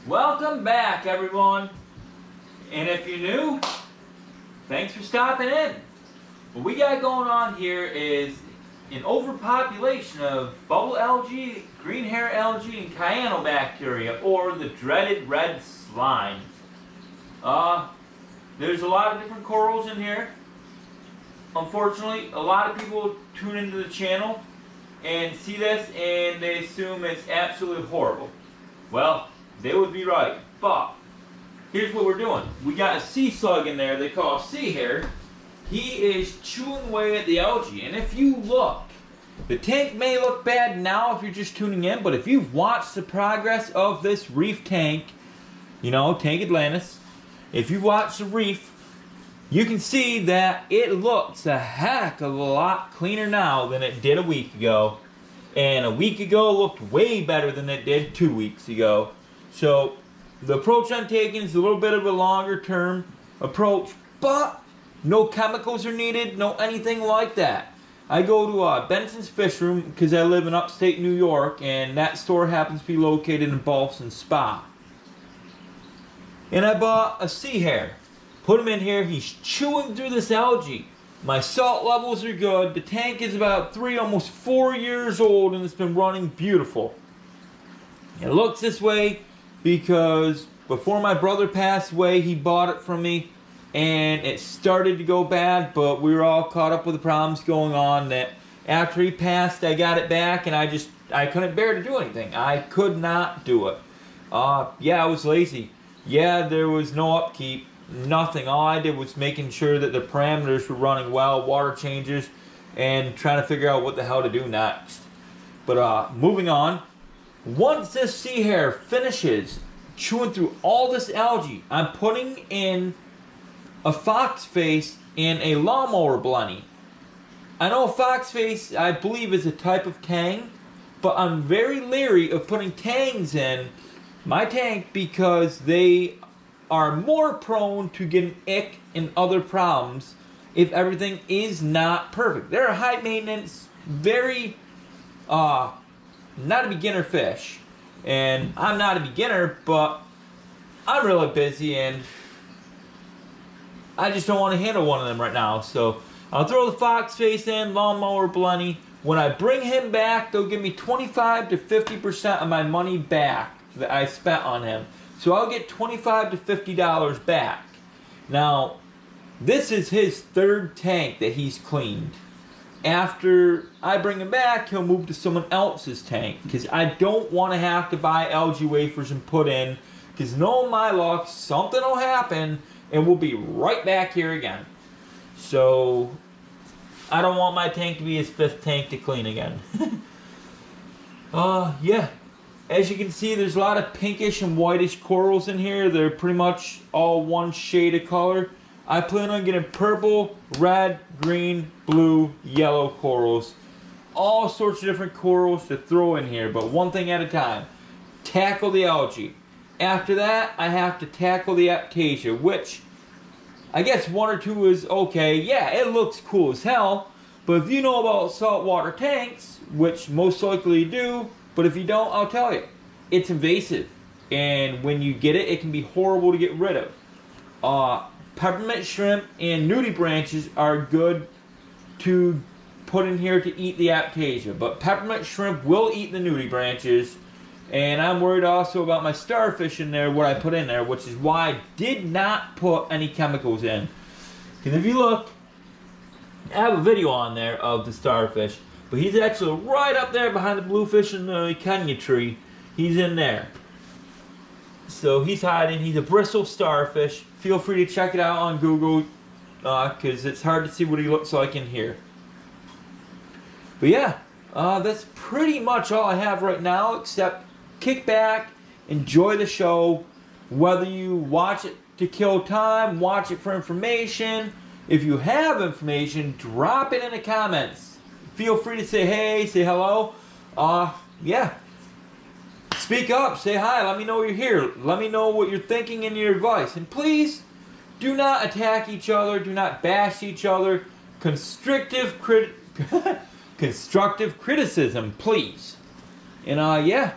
Welcome back, everyone. And if you're new, thanks for stopping in. What we got going on here is an overpopulation of bubble algae, green hair algae, and cyanobacteria, or the dreaded red slime. There's a lot of different corals in here. Unfortunately, a lot of people tune into the channel and see this and they assume it's absolutely horrible. Well, they would be right, but here's what we're doing. We got a sea slug in there they call sea hare. He is chewing away at the algae, and if you look, the tank may look bad now if you're just tuning in, but if you've watched the progress of this reef tank, Tank Atlantis, if you've watched the reef, you can see that it looks a heck of a lot cleaner now than it did a week ago. And a week ago looked way better than it did 2 weeks ago. So the approach I'm taking is a little bit of a longer term approach, but no chemicals are needed, no anything like that. I go to Benson's Fish Room because I live in upstate New York, and that store happens to be located in Boston Spa. And I bought a sea hare. Put him in here. He's chewing through this algae. My salt levels are good. The tank is about 3, almost 4 years old, and it's been running beautiful. It looks this way because before my brother passed away, he bought it from me, and it started to go bad, but we were all caught up with the problems going on that after he passed, I got it back, and I couldn't bear to do anything. I could not do it. I was lazy. Yeah, there was no upkeep. Nothing. All I did was making sure that the parameters were running well, water changes, and trying to figure out what the hell to do next. But moving on, once this sea hare finishes chewing through all this algae, I'm putting in a fox face and a lawnmower blenny. I know a fox face, I believe, is a type of tang, but I'm very leery of putting tangs in my tank because they are more prone to getting ick and other problems if everything is not perfect. They're a high maintenance, very not a beginner fish. And I'm not a beginner, but I'm really busy and I just don't want to handle one of them right now. So I'll throw the fox face in, lawnmower blenny. When I bring him back, they'll give me 25 to 50% of my money back that I spent on him. So I'll get $25 to $50 back. Now, this is his third tank that he's cleaned. After I bring him back, he'll move to someone else's tank, because I don't want to have to buy algae wafers and put in, because knowing my luck, something will happen and we'll be right back here again. So I don't want my tank to be his 5th tank to clean again. Yeah. As you can see, there's a lot of pinkish and whitish corals in here. They're pretty much all one shade of color. I plan on getting purple, red, green, blue, yellow corals. All sorts of different corals to throw in here, but one thing at a time. Tackle the algae. After that, I have to tackle the aptasia, which I guess 1 or 2 is okay. Yeah, it looks cool as hell, but if you know about saltwater tanks, which most likely you do, but if you don't, I'll tell you. It's invasive. And when you get it, it can be horrible to get rid of. Peppermint shrimp and nudibranches are good to put in here to eat the aptasia. But peppermint shrimp will eat the nudibranches. And I'm worried also about my starfish in there, what I put in there, which is why I did not put any chemicals in. Because if you look, I have a video on there of the starfish. But he's actually right up there behind the bluefish in the Kenya tree. He's in there. So he's hiding. He's a bristle starfish. Feel free to check it out on Google because it's hard to see what he looks like in here. But yeah, that's pretty much all I have right now, except kick back, enjoy the show. Whether you watch it to kill time, watch it for information. If you have information, drop it in the comments. Feel free to say hey, say hello. Yeah. Speak up, say hi, let me know you're here. Let me know what you're thinking and your advice. And please, do not attack each other. Do not bash each other. Constructive criticism, please. And yeah,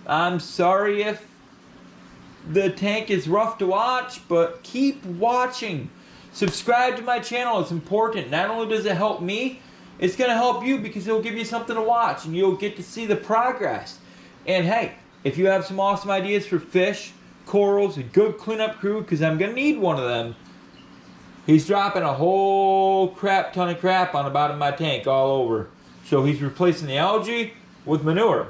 I'm sorry if the tank is rough to watch, but keep watching. Subscribe to my channel. It's important. Not only does it help me, it's going to help you because it'll give you something to watch and you'll get to see the progress. And hey, if you have some awesome ideas for fish, corals, a good cleanup crew, because I'm going to need one of them. He's dropping a whole crap ton of crap on the bottom of my tank all over. So he's replacing the algae with manure.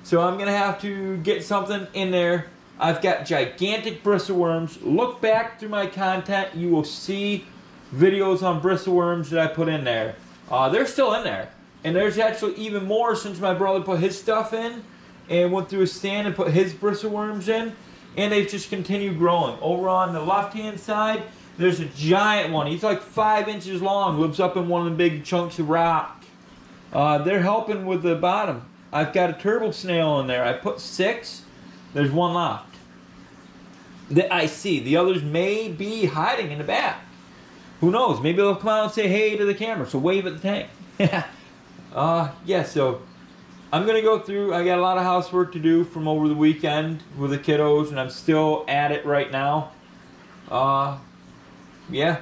So I'm going to have to get something in there. I've got gigantic bristleworms. Look back through my content. You will see videos on bristleworms that I put in there. They're still in there. And there's actually even more since my brother put his stuff in and went through his stand and put his bristleworms in. And they've just continued growing. Over on the left-hand side, there's a giant one. He's like 5 inches long. Lives up in one of the big chunks of rock. They're helping with the bottom. I've got a turtle snail in there. I put 6. There's 1 left that I see. The others may be hiding in the back. Who knows? Maybe they'll come out and say hey to the camera. So wave at the tank. Yeah, so I'm going to go through. I got a lot of housework to do from over the weekend with the kiddos, and I'm still at it right now. Yeah.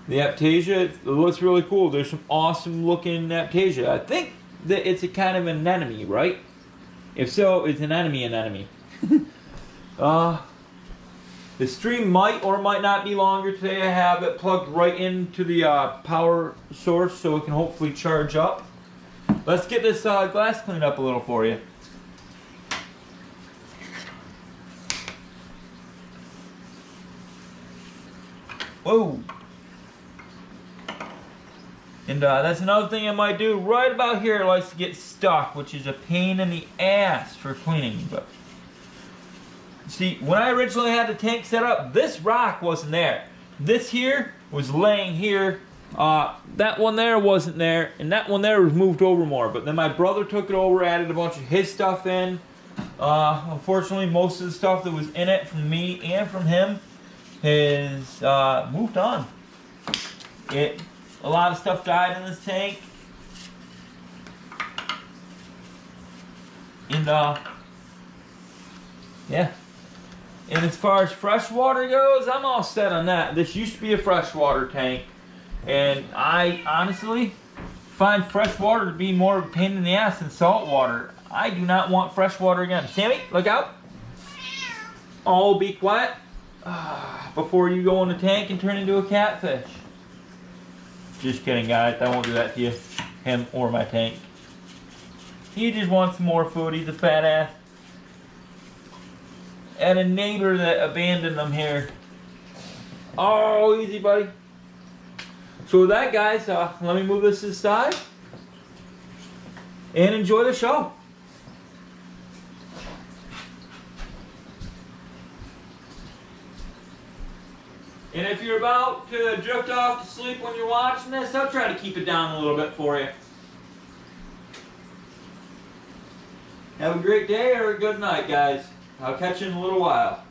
The Aptasia, it looks really cool. There's some awesome looking Aptasia. I think that it's a kind of an anemone, right? If so, it's an anemone. The stream might or might not be longer today. I have it plugged right into the power source so it can hopefully charge up. Let's get this glass cleaned up a little for you. Whoa. And that's another thing I might do. Right about here, it likes to get stuck, which is a pain in the ass for cleaning. But see, when I originally had the tank set up, this rock wasn't there. This here was laying here. That one there wasn't there, and that one there was moved over more. But then my brother took it over, added a bunch of his stuff in. Unfortunately, most of the stuff that was in it from me and from him has moved on. A lot of stuff died in this tank. And yeah. And as far as fresh water goes, I'm all set on that. This used to be a freshwater tank. And I honestly find fresh water to be more of a pain in the ass than salt water. I do not want fresh water again. Sammy, look out. Oh, be quiet. Before you go in the tank and turn into a catfish. Just kidding, guys. I won't do that to you. Him or my tank. He just wants some more food. He's a fat ass. And a neighbor that abandoned them here. Oh, easy, buddy. So with that, guys, let me move this aside. And enjoy the show. And if you're about to drift off to sleep when you're watching this, I'll try to keep it down a little bit for you. Have a great day or a good night, guys. I'll catch you in a little while.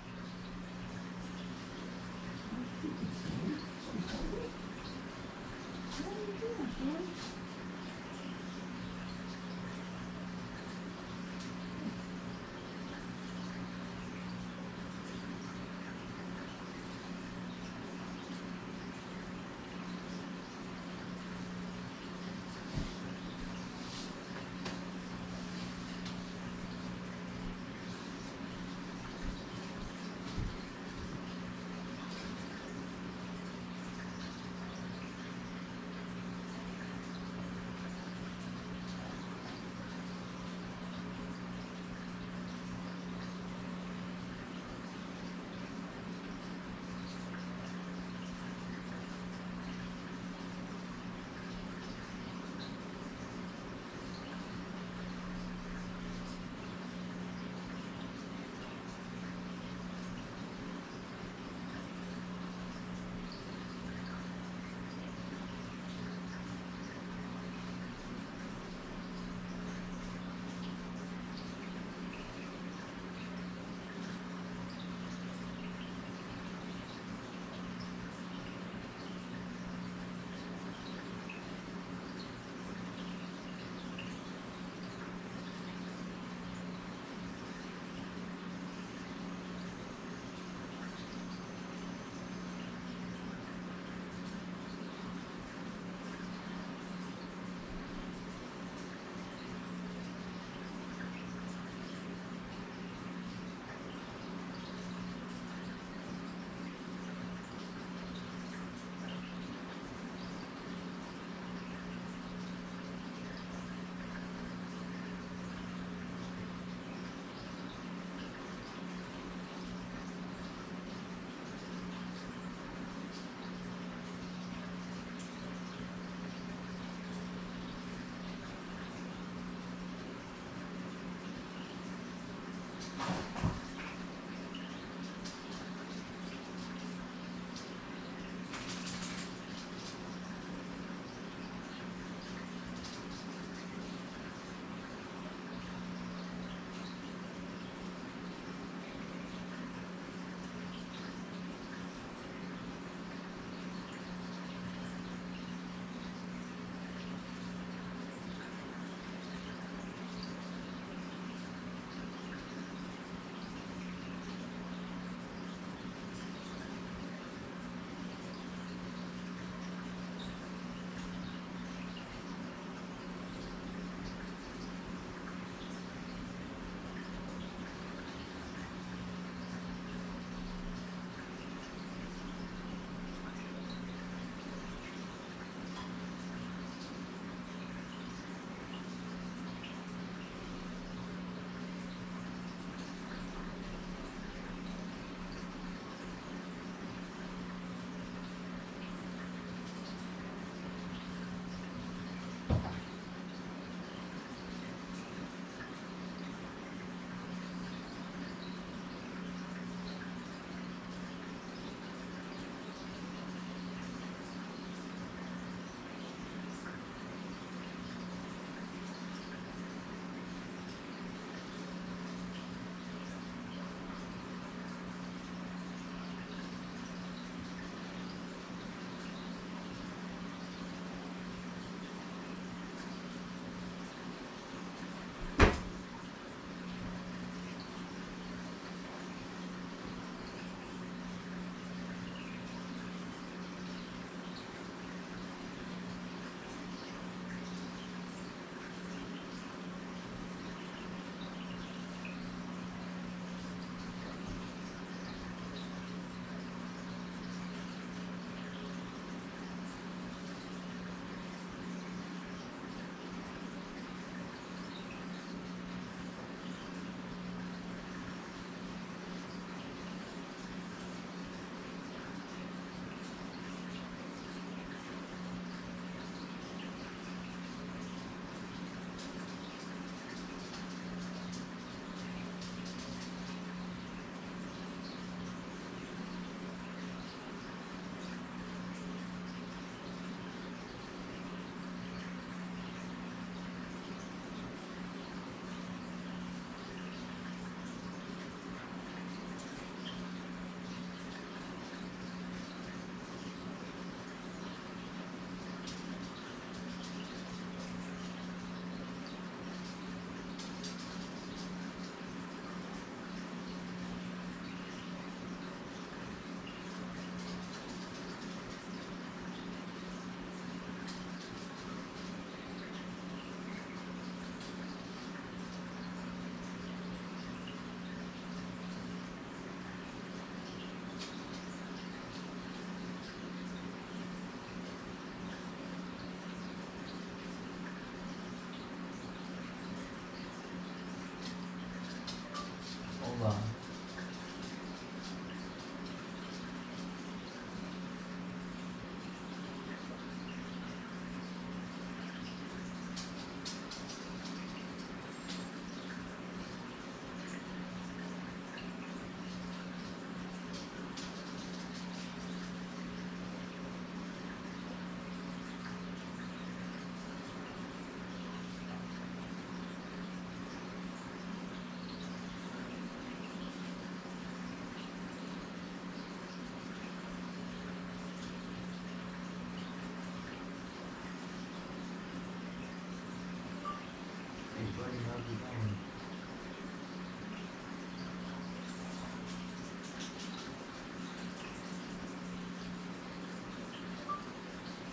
Hey buddy, how's it going?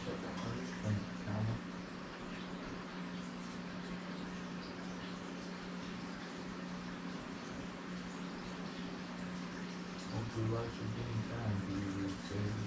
Shut that buddy. Thanks, Kama. Hopefully life is getting kind to you these days.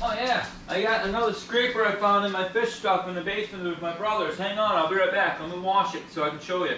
Oh yeah, I got another scraper I found in my fish stuff in the basement with my brothers. Hang on, I'll be right back. Let me wash it so I can show you.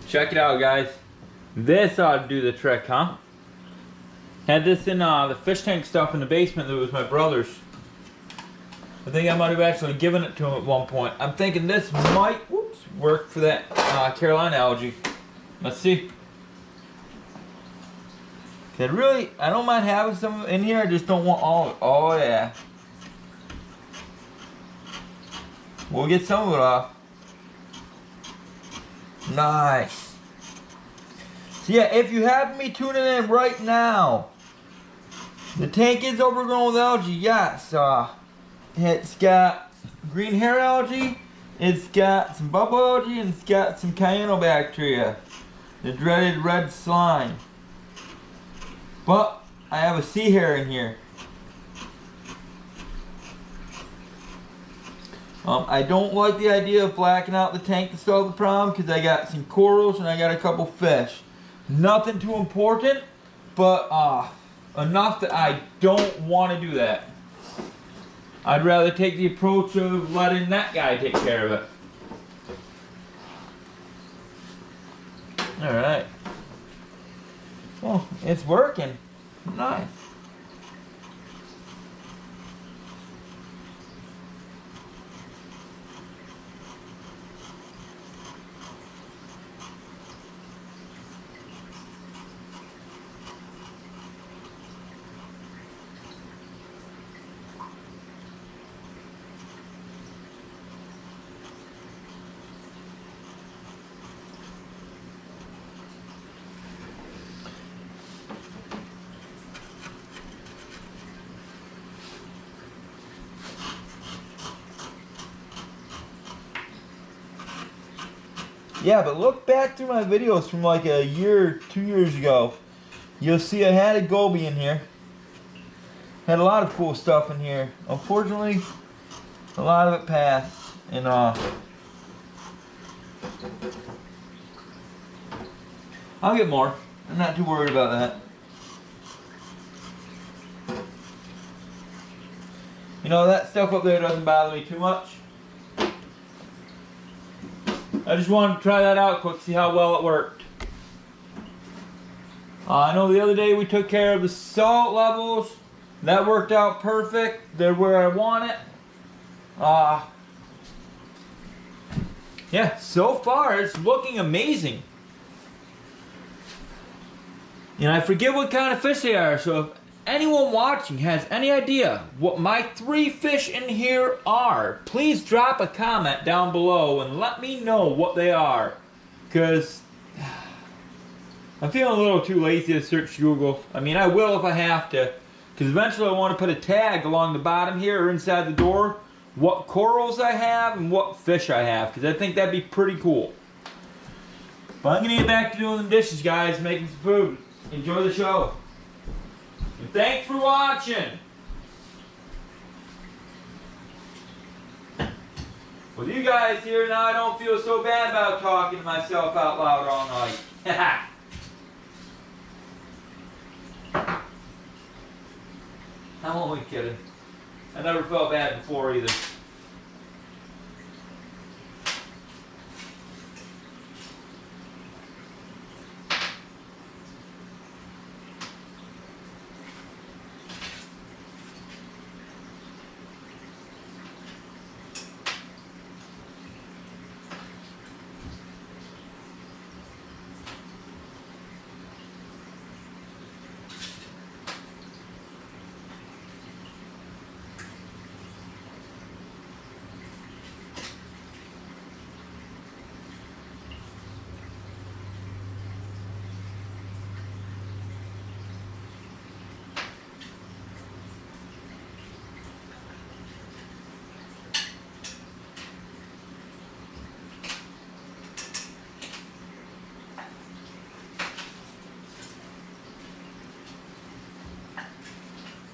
Check it out, guys. This ought to do the trick, huh? Had this in the fish tank stuff in the basement that was my brother's. I think I might have actually given it to him at one point. I'm thinking this might work for that Carolina algae. Let's see. I don't mind having some in here, I just don't want all of it. Oh yeah. We'll get some of it off. Nice. So yeah, if you have me tuning in right now, the tank is overgrown with algae, yes. It's got green hair algae, it's got some bubble algae, and it's got some cyanobacteria, the dreaded red slime. But I have a sea hair in here. I don't like the idea of blacking out the tank to solve the problem because I got some corals and I got a couple fish. Nothing too important, but enough that I don't want to do that. I'd rather take the approach of letting that guy take care of it. Alright. Well, it's working. Nice. Yeah, but look back through my videos from like a year, 2 years ago. You'll see I had a goby in here. Had a lot of cool stuff in here. Unfortunately, a lot of it passed. And I'll get more. I'm not too worried about that. You know, that stuff up there doesn't bother me too much. I just wanted to try that out quick, see how well it worked. I know the other day we took care of the salt levels. That worked out perfect. They're where I want it. Yeah, so far it's looking amazing. And I forget what kind of fish they are, so if anyone watching has any idea what my 3 fish in here are, please drop a comment down below and let me know what they are. Because I'm feeling a little too lazy to search Google. I mean, I will if I have to. Because eventually I want to put a tag along the bottom here or inside the door. What corals I have and what fish I have. Because I think that'd be pretty cool. But I'm going to get back to doing the dishes, guys. Making some food. Enjoy the show. And thanks for watching. With you guys here now, I don't feel so bad about talking to myself out loud all night. I'm only kidding. I never felt bad before either.